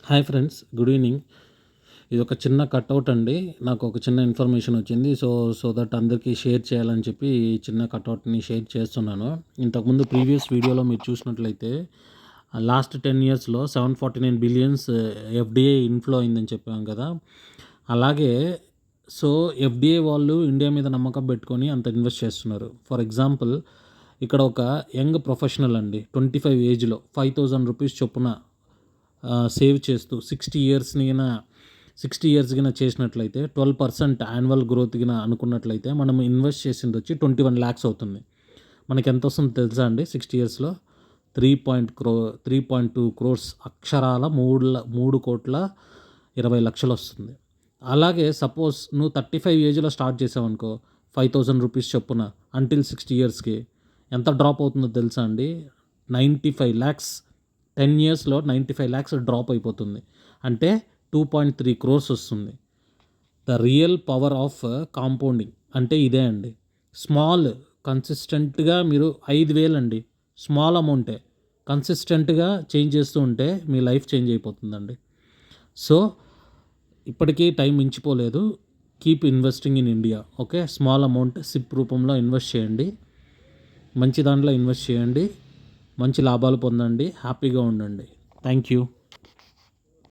Hi friends, good evening. ఇది ఒక చిన్న కట్అవుట్ అండి. నాకు ఒక చిన్న ఇన్ఫర్మేషన్ వచ్చింది. సో దట్ అందరికీ షేర్ చేయాలని చెప్పి ఈ చిన్న కట్అవుట్ని షేర్ చేస్తున్నాను. ఇంతకుముందు ప్రీవియస్ వీడియోలో మీరు చూసినట్లయితే లాస్ట్ 10 ఇయర్స్లో 749 బిలియన్స్ ఎఫ్డిఐ ఇన్ఫ్లో అయిందని చెప్పాం కదా. అలాగే సో ఎఫ్డిఐ వాళ్ళు ఇండియా మీద నమ్మకం పెట్టుకొని అంత ఇన్వెస్ట్ చేస్తున్నారు. ఫర్ ఎగ్జాంపుల్, ఇక్కడ ఒక యంగ్ ప్రొఫెషనల్ అండి, 25 ఏజ్లో 5,000 రూపీస్ చొప్పున సేవ్ చేస్తూ 60 ఇయర్స్ గిన చేసినట్లయితే 12% యాన్యువల్ గ్రోత్ గిన అనుకున్నట్లయితే మనం ఇన్వెస్ట్ చేసింది వచ్చి 21 lakhs అవుతుంది. మనకి ఎంత వస్తుందో తెలుసా అండి? 60 ఇయర్స్లో 3.2 crores, అక్షరాల 3,20,00,000 వస్తుంది. అలాగే సపోజ్ నువ్వు 35 ఏజ్లో స్టార్ట్ చేసావనుకో, 5,000 రూపీస్ చొప్పున అంటిల్ 60 ఇయర్స్కి ఎంత డ్రాప్ అవుతుందో తెలుసా అండి? 95 lakhs. 10 ఇయర్స్లో 95 lakhs డ్రాప్ అయిపోతుంది. అంటే 2.3 crores వస్తుంది. The real power of compounding అంటే ఇదే అండి. స్మాల్ కన్సిస్టెంట్గా మీరు 5,000 అండి, స్మాల్ అమౌంటే, కన్సిస్టెంట్గా చేంజ్ చేస్తూ ఉంటే మీ లైఫ్ చేంజ్ అయిపోతుందండి. సో ఇప్పటికీ టైం మించిపోలేదు. Keep investing in India. Okay, small amount SIP రూపంలో ఇన్వెస్ట్ చేయండి. మంచి దాంట్లో ఇన్వెస్ట్ చేయండి. మంచి లాభాలు పొందండి. హ్యాపీగా ఉండండి. Thank you.